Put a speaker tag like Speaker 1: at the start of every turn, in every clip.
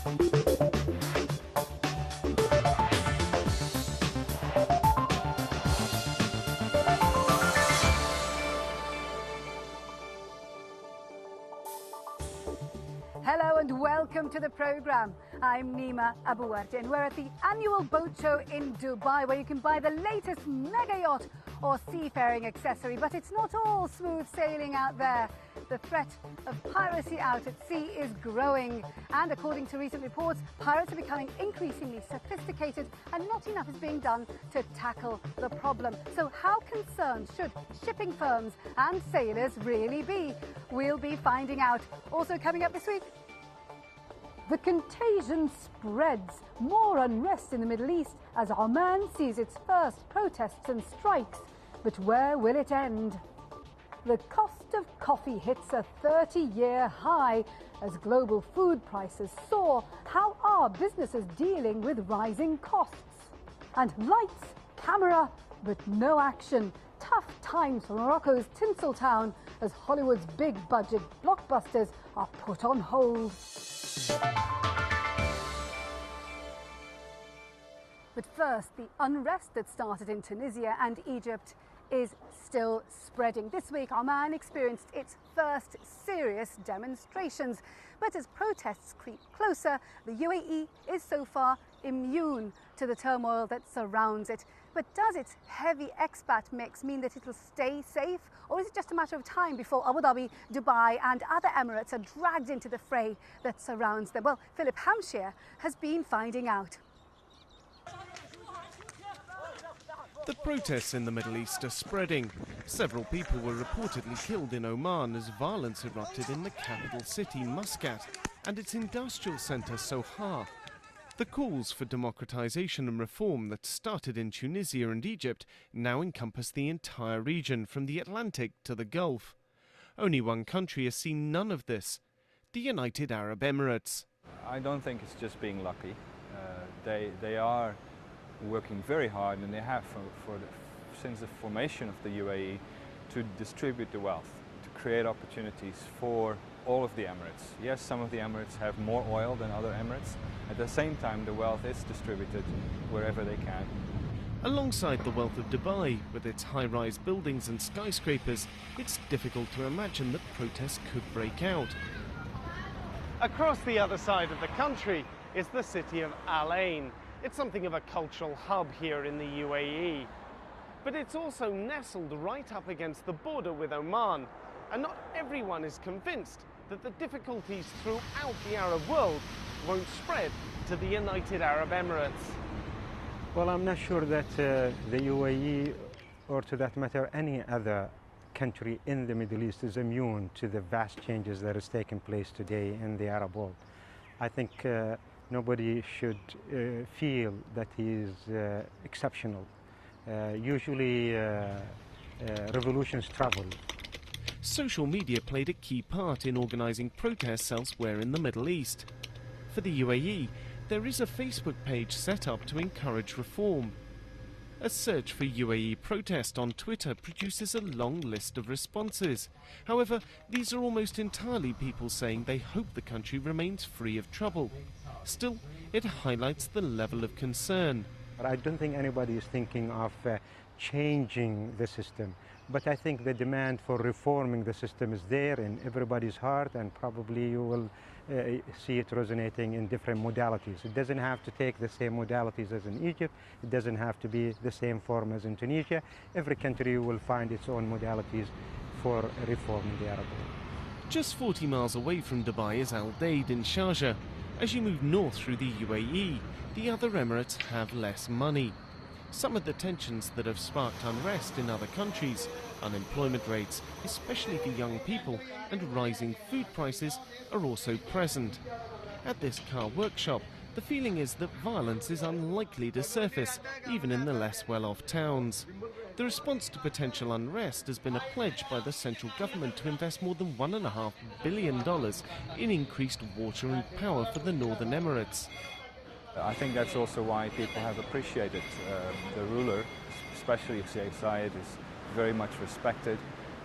Speaker 1: Hello and welcome to the programme. I'm Nima Abuwarte and we're at the annual boat show in Dubai, where you can buy the latest mega yacht or seafaring accessory. But it's not all smooth sailing out there. The threat of piracy out at sea is growing, and according to recent reports, pirates are becoming increasingly sophisticated and not enough is being done to tackle the problem. So how concerned should shipping firms and sailors really be? We'll be finding out. Also coming up this week, the contagion spreads. More unrest in the Middle East as Oman sees its first protests and strikes. But where will it end? The cost of coffee hits a 30-year high as global food prices soar. How are businesses dealing with rising costs? And lights, camera, but no action. Tough times for Morocco's Tinseltown as Hollywood's big-budget blockbusters are put on hold. But first, the unrest that started in Tunisia and Egypt is still spreading. This week, Oman experienced its first serious demonstrations. But as protests creep closer, the UAE is so far immune to the turmoil that surrounds it. But does its heavy expat mix mean that it will stay safe? Or is it just a matter of time before Abu Dhabi, Dubai and other Emirates are dragged into the fray that surrounds them? Well, Philip Hampshire has been finding out.
Speaker 2: The protests in the Middle East are spreading. Several people were reportedly killed in Oman as violence erupted in the capital city, Muscat, and its industrial centre, Sohar. The calls for democratisation and reform that started in Tunisia and Egypt now encompass the entire region, from the Atlantic to the Gulf. Only one country has seen none of this: the United Arab Emirates.
Speaker 3: I don't think it's just being lucky. They are working very hard, and they have since the formation of the UAE, to distribute the wealth, to create opportunities for all of the Emirates. Yes, some of the Emirates have more oil than other Emirates. At the same time, the wealth is distributed wherever they can.
Speaker 2: Alongside the wealth of Dubai, with its high-rise buildings and skyscrapers, it's difficult to imagine that protests could break out.
Speaker 4: Across the other side of the country is the city of Al Ain. It's something of a cultural hub here in the UAE. But it's also nestled right up against the border with Oman. And not everyone is convinced that the difficulties throughout the Arab world won't spread to the United Arab Emirates.
Speaker 5: Well, I'm not sure that the UAE, or to that matter any other country in the Middle East, is immune to the vast changes that is taking place today in the Arab world. I think nobody should feel that he is exceptional. Usually revolutions travel.
Speaker 2: Social media played a key part in organising protests elsewhere in the Middle East. For the UAE, there is a Facebook page set up to encourage reform. A search for UAE protest on Twitter produces a long list of responses. However, these are almost entirely people saying they hope the country remains free of trouble. Still, it highlights the level of concern.
Speaker 5: But I don't think anybody is thinking of changing the system. But I think the demand for reforming the system is there in everybody's heart, and probably you will see it resonating in different modalities. It doesn't have to take the same modalities as in Egypt. It doesn't have to be the same form as in Tunisia. Every country will find its own modalities for reforming the Arab world.
Speaker 2: Just 40 miles away from Dubai is Al Daid in Sharjah. As you move north through the UAE, the other Emirates have less money. Some of the tensions that have sparked unrest in other countries, unemployment rates, especially for young people, and rising food prices are also present. At this car workshop, the feeling is that violence is unlikely to surface, even in the less well-off towns. The response to potential unrest has been a pledge by the central government to invest more than $1.5 billion in increased water and power for the Northern Emirates.
Speaker 3: I think that's also why people have appreciated the ruler, especially Sheikh Zayed, is very much respected.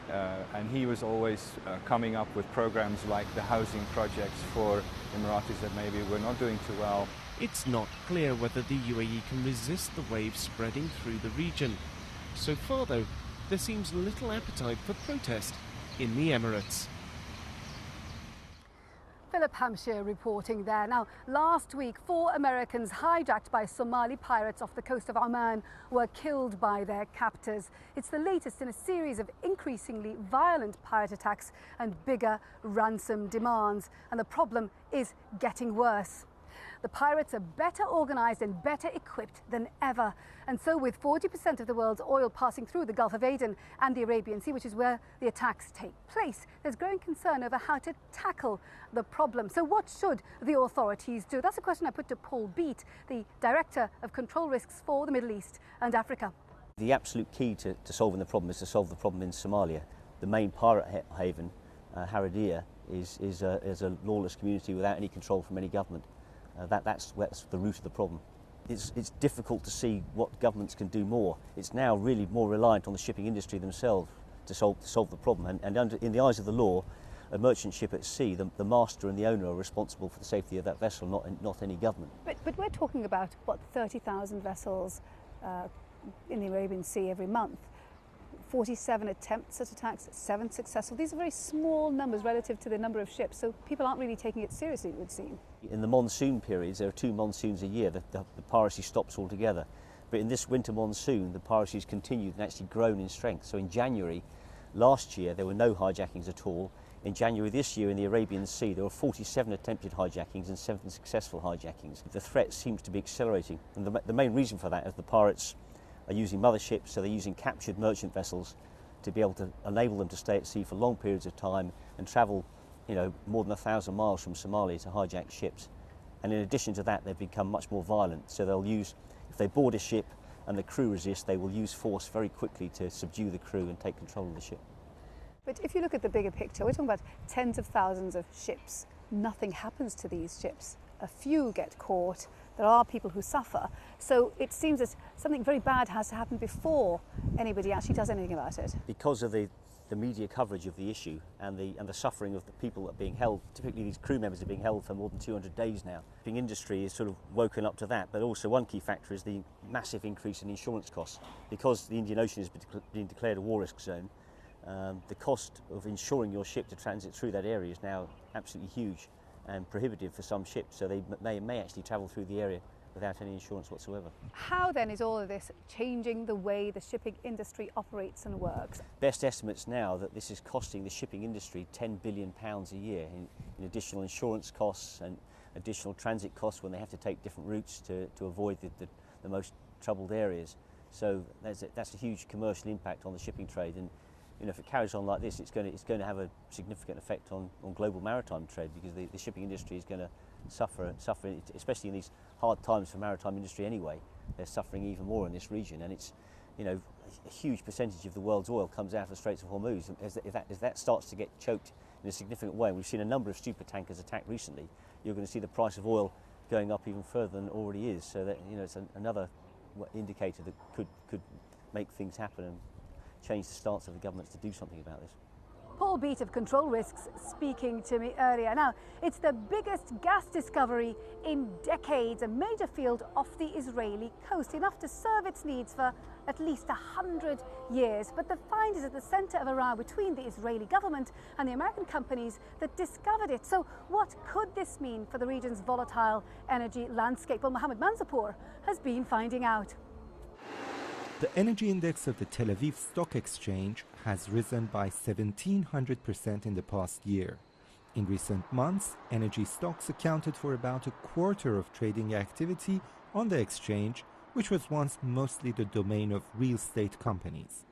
Speaker 3: and he was always coming up with programs like the housing projects for Emiratis that maybe were not doing too well.
Speaker 2: It's not clear whether the UAE can resist the wave spreading through the region. So far, though, there seems little appetite for protest in the Emirates.
Speaker 1: Philip Hampshire reporting there. Now, last week, 4 Americans hijacked by Somali pirates off the coast of Oman were killed by their captors. It's the latest in a series of increasingly violent pirate attacks and bigger ransom demands. And the problem is getting worse. The pirates are better organised and better equipped than ever. And so with 40% of the world's oil passing through the Gulf of Aden and the Arabian Sea, which is where the attacks take place, there's growing concern over how to tackle the problem. So what should the authorities do? That's a question I put to Paul Beat, the Director of Control Risks for the Middle East and Africa.
Speaker 6: The absolute key to solving the problem is to solve the problem in Somalia. The main pirate haven, Haradiya, is a lawless community without any control from any government. That's the root of the problem. It's difficult to see what governments can do more. It's now really more reliant on the shipping industry themselves to solve the problem. And in the eyes of the law, a merchant ship at sea, the master and the owner are responsible for the safety of that vessel, not any government.
Speaker 1: But we're talking about, what, 30,000 vessels in the Arabian Sea every month. 47 attempts at attacks, 7 successful. These are very small numbers relative to the number of ships, so people aren't really taking it seriously, it would seem.
Speaker 6: In the monsoon periods, there are 2 monsoons a year, the piracy stops altogether. But in this winter monsoon, the piracy has continued and actually grown in strength. So in January last year, there were no hijackings at all. In January this year in the Arabian Sea, there were 47 attempted hijackings and 7 successful hijackings. The threat seems to be accelerating. And the main reason for that is the pirates are using motherships, so they're using captured merchant vessels to be able to enable them to stay at sea for long periods of time and travel, more than 1,000 miles from Somalia to hijack ships. And in addition to that, they've become much more violent. So they'll use, if they board a ship and the crew resist, they will use force very quickly to subdue the crew and take control of the ship.
Speaker 1: But if you look at the bigger picture, we're talking about tens of thousands of ships. Nothing happens to these ships. A few get caught. There are people who suffer. So it seems that something very bad has to happen before anybody actually does anything about it.
Speaker 6: Because of the media coverage of the issue and the suffering of the people that are being held, typically these crew members are being held for more than 200 days now. The industry is sort of woken up to that, but also one key factor is the massive increase in insurance costs. Because the Indian Ocean has been declared a war risk zone, the cost of insuring your ship to transit through that area is now absolutely huge and prohibitive for some ships, so they may actually travel through the area without any insurance whatsoever.
Speaker 1: How then is all of this changing the way the shipping industry operates and works?
Speaker 6: Best estimates now that this is costing the shipping industry £10 billion a year in additional insurance costs and additional transit costs when they have to take different routes to avoid the most troubled areas. So that's a huge commercial impact on the shipping trade, and if it carries on like this, it's going to have a significant effect on global maritime trade, because the shipping industry is going to suffer, especially in these hard times for maritime industry anyway. They're suffering even more in this region, and it's, a huge percentage of the world's oil comes out of the Straits of Hormuz. If that starts to get choked in a significant way, and we've seen a number of super tankers attacked recently, you're going to see the price of oil going up even further than it already is. So that it's another indicator that could make things happen and change the stance of the governments to do something about this.
Speaker 1: Paul Beat of Control Risks speaking to me earlier. Now, it's the biggest gas discovery in decades, a major field off the Israeli coast, enough to serve its needs for at least 100 years. But the find is at the centre of a row between the Israeli government and the American companies that discovered it. So what could this mean for the region's volatile energy landscape? Well, Mohammed Manzoor has been finding out.
Speaker 7: The energy index of the Tel Aviv Stock Exchange has risen by 1,700% in the past year. In recent months, energy stocks accounted for about a quarter of trading activity on the exchange, which was once mostly the domain of real estate companies.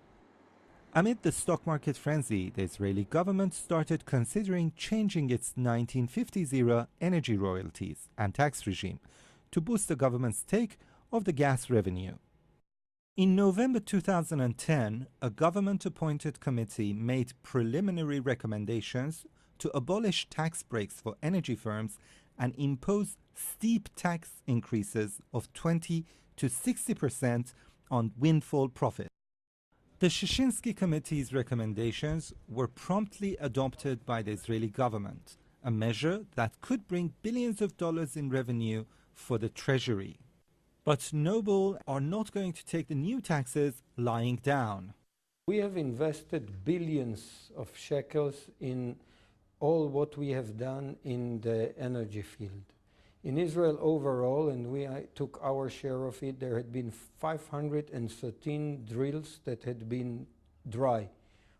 Speaker 7: Amid the stock market frenzy, the Israeli government started considering changing its 1950s-era energy royalties and tax regime to boost the government's take of the gas revenue. In November 2010, a government-appointed committee made preliminary recommendations to abolish tax breaks for energy firms and impose steep tax increases of 20 to 60% on windfall profits. The Szyszynski Committee's recommendations were promptly adopted by the Israeli government, a measure that could bring billions of dollars in revenue for the treasury. But Noble are not going to take the new taxes lying down.
Speaker 8: We have invested billions of shekels in all what we have done in the energy field. In Israel overall, and we took our share of it, there had been 513 drills that had been dry.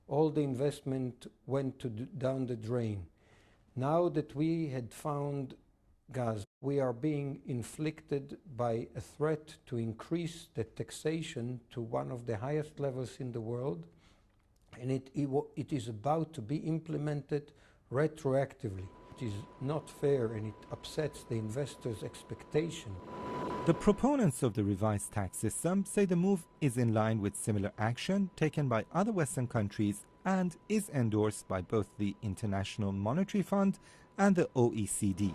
Speaker 8: All the investment went down the drain. Now that we had found gas, we are being inflicted by a threat to increase the taxation to one of the highest levels in the world, and it is about to be implemented retroactively. It is not fair, and it upsets the investors' expectation.
Speaker 7: The proponents of the revised tax system say the move is in line with similar action taken by other Western countries and is endorsed by both the International Monetary Fund and the OECD.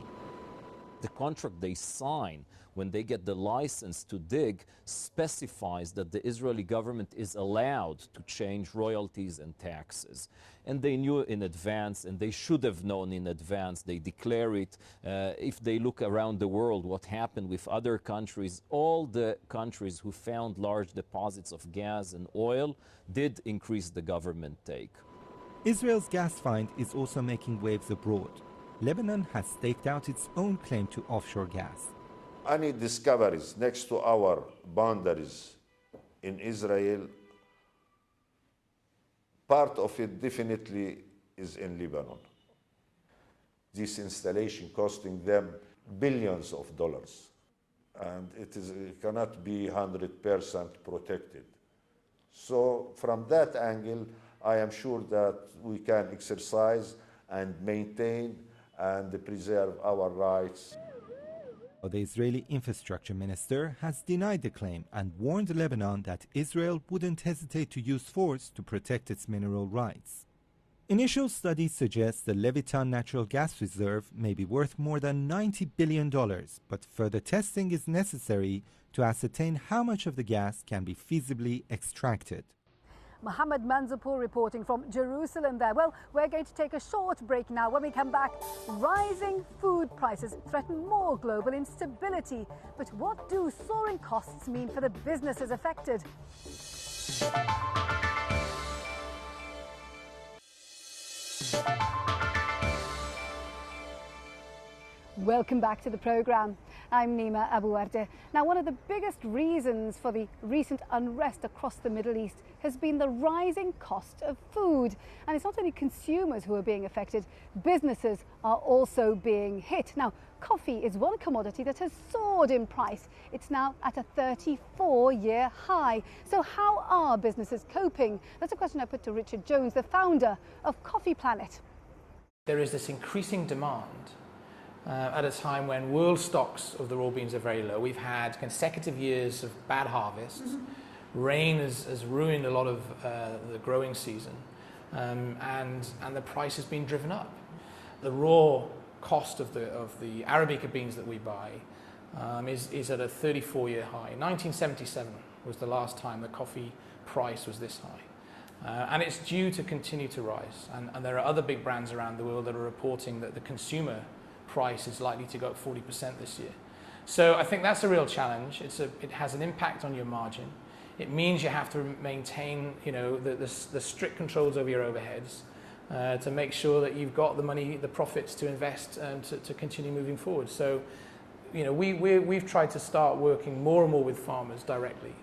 Speaker 9: The contract they sign when they get the license to dig specifies that the Israeli government is allowed to change royalties and taxes. And they knew in advance, and they should have known in advance. They declare it. If they look around the world, what happened with other countries, all the countries who found large deposits of gas and oil did increase the government take.
Speaker 7: Israel's gas find is also making waves abroad. Lebanon has staked out its own claim to offshore gas.
Speaker 10: Any discoveries next to our boundaries in Israel, part of it definitely is in Lebanon. This installation costing them billions of dollars, and it cannot be 100% protected. So from that angle, I am sure that we can exercise and maintain and preserve our rights.
Speaker 7: The Israeli infrastructure minister has denied the claim and warned Lebanon that Israel wouldn't hesitate to use force to protect its mineral rights. Initial studies suggest the Levitan natural gas reserve may be worth more than $90 billion, but further testing is necessary to ascertain how much of the gas can be feasibly extracted.
Speaker 1: Mohammed Manzoupur reporting from Jerusalem there. Well, we're going to take a short break now. When we come back, rising food prices threaten more global instability. But what do soaring costs mean for the businesses affected? Welcome back to the programme. I'm Nima Abuarte. Now, one of the biggest reasons for the recent unrest across the Middle East has been the rising cost of food. And it's not only consumers who are being affected, businesses are also being hit. Now, coffee is one commodity that has soared in price. It's now at a 34-year high. So how are businesses coping? That's a question I put to Richard Jones, the founder of Coffee Planet.
Speaker 11: There is this increasing demand at a time when world stocks of the raw beans are very low. We've had consecutive years of bad harvests. Rain has ruined a lot of the growing season, and the price has been driven up. The raw cost of the Arabica beans that we buy is at a 34-year high. 1977 was the last time the coffee price was this high. And it's due to continue to rise. And there are other big brands around the world that are reporting that the consumer price is likely to go up 40% this year. So I think that's a real challenge. It has an impact on your margin. It means you have to maintain, the strict controls over your overheads to make sure that you've got the money, the profits to invest and to continue moving forward. So, we've tried to start working more and more with farmers directly,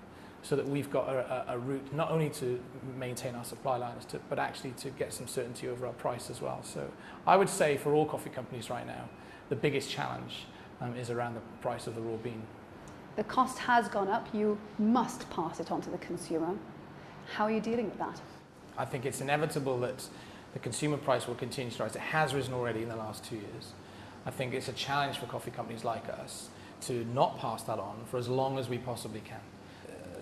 Speaker 11: so that we've got a route not only to maintain our supply lines, but actually to get some certainty over our price as well. So I would say for all coffee companies right now, the biggest challenge is around the price of the raw bean.
Speaker 1: The cost has gone up. You must pass it on to the consumer. How are you dealing with that?
Speaker 11: I think it's inevitable that the consumer price will continue to rise. It has risen already in the last 2 years. I think it's a challenge for coffee companies like us to not pass that on for as long as we possibly can.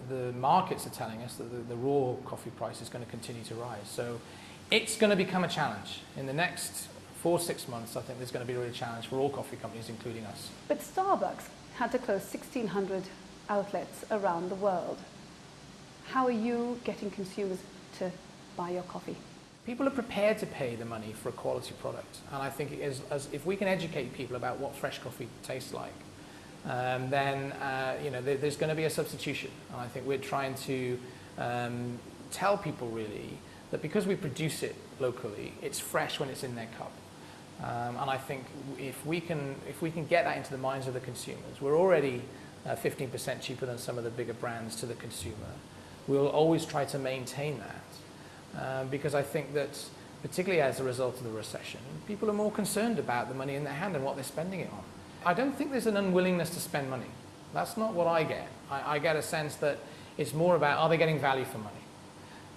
Speaker 11: The markets are telling us that the raw coffee price is going to continue to rise. So it's going to become a challenge. In the next 4-6 months, I think there's going to be a real challenge for all coffee companies, including us. But
Speaker 1: Starbucks had to close 1,600 outlets around the world. How are you getting consumers to buy your coffee?
Speaker 11: People are prepared to pay the money for a quality product, and I think if we can educate people about what fresh coffee tastes like, then there's going to be a substitution. And I think we're trying to tell people really that because we produce it locally, it's fresh when it's in their cup. And I think if we can get that into the minds of the consumers, we're already 15% cheaper than some of the bigger brands to the consumer. We'll always try to maintain that because I think that, particularly as a result of the recession, people are more concerned about the money in their hand and what they're spending it on. I don't think there's an unwillingness to spend money. That's not what I get. I get a sense that it's more about, are they getting value for money?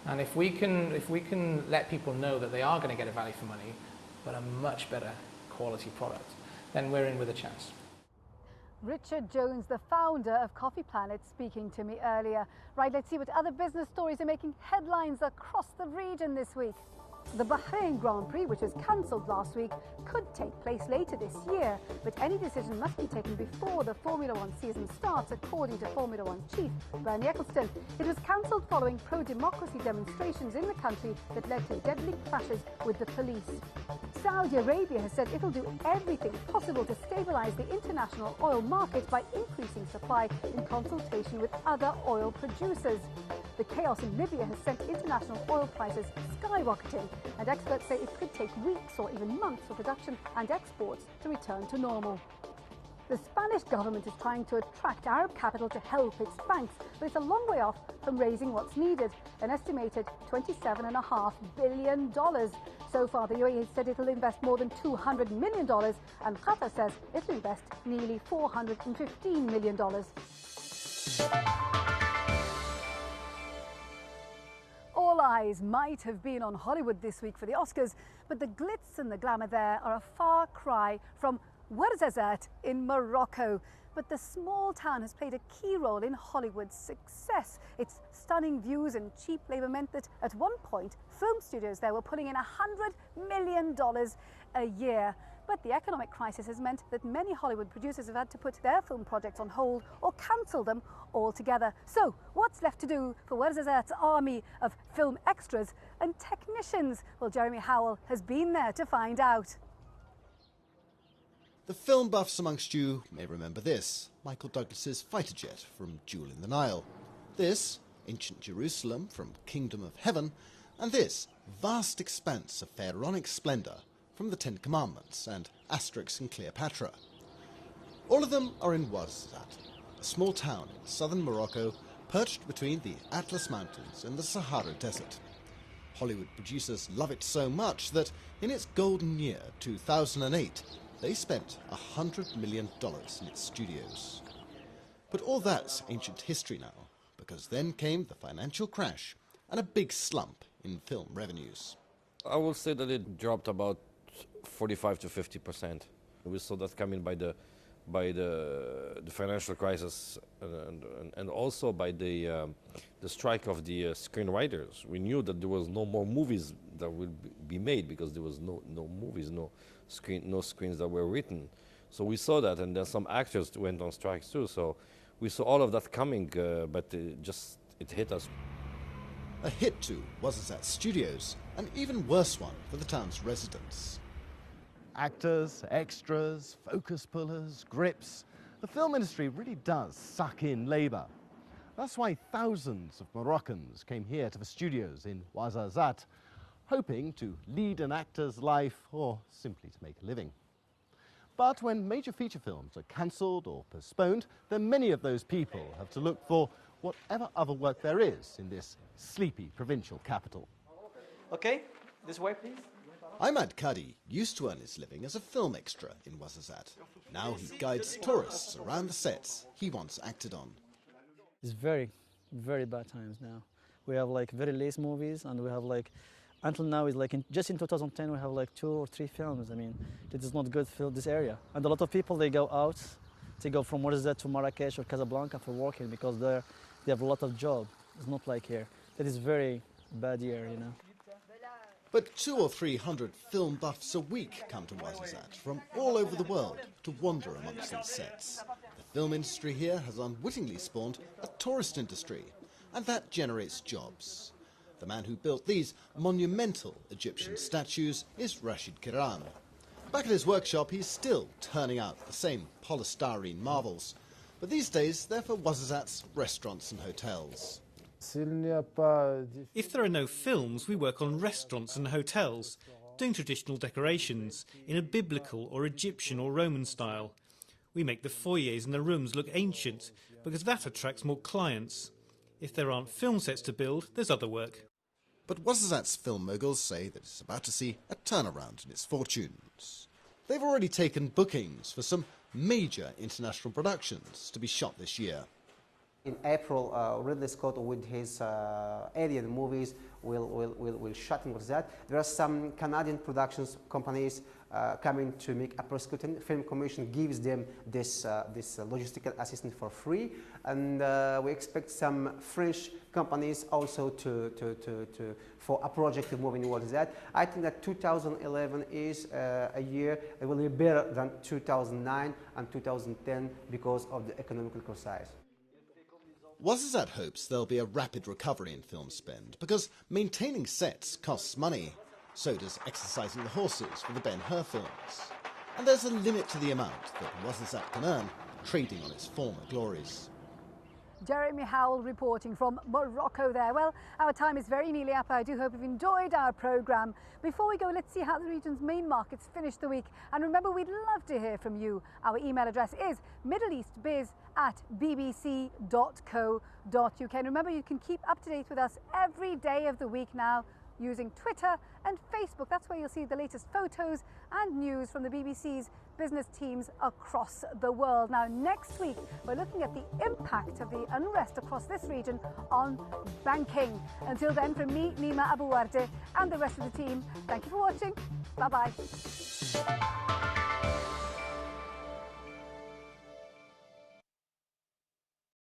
Speaker 11: And if we can let people know that they are going to get a value for money, but a much better quality product, then we're in with a chance.
Speaker 1: Richard Jones, the founder of Coffee Planet, speaking to me earlier. Right, let's see what other business stories are making headlines across the region this week. The Bahrain Grand Prix, which was cancelled last week, could take place later this year, but any decision must be taken before the Formula One season starts, according to Formula One chief Bernie Ecclestone. It was cancelled following pro-democracy demonstrations in the country that led to deadly clashes with the police. Saudi Arabia has said it'll do everything possible to stabilise the international oil market by increasing supply in consultation with other oil producers. The chaos in Libya has sent international oil prices skyrocketing, and experts say it could take weeks or even months for production and exports to return to normal. The Spanish government is trying to attract Arab capital to help its banks, but it's a long way off from raising what's needed, an estimated $27.5 billion. So far, the UAE said it'll invest more than $200 million, and Qatar says it'll invest nearly $415 million. All eyes might have been on Hollywood this week for the Oscars, but the glitz and the glamour there are a far cry from Ouarzazate in Morocco. But the small town has played a key role in Hollywood's success. Its stunning views and cheap labour meant that at one point, film studios there were pulling in $100 million a year. But the economic crisis has meant that many Hollywood producers have had to put their film projects on hold or cancel them altogether. So what's left to do for Ouarzazate's army of film extras and technicians? Well, Jeremy Howell has been there to find out.
Speaker 12: The film buffs amongst you may remember this, Michael Douglas's fighter jet from Jewel in the Nile. This, ancient Jerusalem from Kingdom of Heaven, and this, vast expanse of pharaonic splendour from the Ten Commandments and Asterix and Cleopatra. All of them are in Ouarzazate, a small town in southern Morocco perched between the Atlas Mountains and the Sahara Desert. Hollywood producers love it so much that in its golden year, 2008, they spent $100 million in its studios. But all that's ancient history now, because then came the financial crash and a big slump in film revenues.
Speaker 13: I will say that it dropped about 45 to 50%. We saw that coming by the financial crisis and also by the strike of the screenwriters. We knew that there was no more movies that would be made because there was no movies, no screens that were written. So we saw that, and then some actors went on strikes too. So we saw all of that coming, but it hit us.
Speaker 12: A hit to Ouarzazate Studios, an even worse one for the town's residents.
Speaker 14: Actors, extras, focus pullers, grips. The film industry really does suck in labour. That's why thousands of Moroccans came here to the studios in Ouarzazate, hoping to lead an actor's life or simply to make a living. But when major feature films are cancelled or postponed, then many of those people have to look for whatever other work there is in this sleepy provincial capital.
Speaker 15: Okay, this way, please.
Speaker 12: Ahmad Kadi used to earn his living as a film extra in Ouarzazate. Now he guides tourists around the sets he once acted on.
Speaker 16: It's very, very bad times now. We have like very late movies, and we have like, until now, is like just in 2010 we have like 2 or 3 films. I mean, it is not good for this area. And a lot of people, they go out, they go from Ouarzazate to Marrakesh or Casablanca for working because they have a lot of job. It's not like here. It is very bad year, you know.
Speaker 12: But 200 or 300 film buffs a week come to Ouarzazate from all over the world to wander amongst these sets. The film industry here has unwittingly spawned a tourist industry, and that generates jobs. The man who built these monumental Egyptian statues is Rashid Kiram. Back at his workshop, he's still turning out the same polystyrene marvels, but these days they're for Ouazzazat's restaurants and hotels.
Speaker 17: If there are no films, we work on restaurants and hotels, doing traditional decorations in a biblical or Egyptian or Roman style. We make the foyers and the rooms look ancient because that attracts more clients. If there aren't film sets to build, there's other work.
Speaker 12: But Ouazzazat's film moguls say that it's about to see a turnaround in its fortunes. They've already taken bookings for some major international productions to be shot this year.
Speaker 18: In April, Ridley Scott with his Alien movies will shut in with that. There are some Canadian productions companies coming to make a prosecuting. Film Commission gives them this logistical assistance for free, and we expect some French companies also for a project to move towards that. I think that 2011 is a year that will be better than 2009 and 2010 because of the economical crisis.
Speaker 12: Ouazzazat hopes there'll be a rapid recovery in film spend because maintaining sets costs money. So does exercising the horses for the Ben-Hur films. And there's a limit to the amount that Ouazzazat can earn trading on its former glories.
Speaker 1: Jeremy Howell reporting from Morocco there. Well, our time is very nearly up. I do hope you've enjoyed our programme. Before we go, let's see how the region's main markets finished the week. And remember, we'd love to hear from you. Our email address is middleeastbiz@bbc.co.uk. And remember, you can keep up to date with us every day of the week now using Twitter and Facebook. That's where you'll see the latest photos and news from the BBC's business teams across the world. Now, next week, we're looking at the impact of the unrest across this region on banking. Until then, from me, Nima Abouarte, and the rest of the team, thank you for watching. Bye-bye.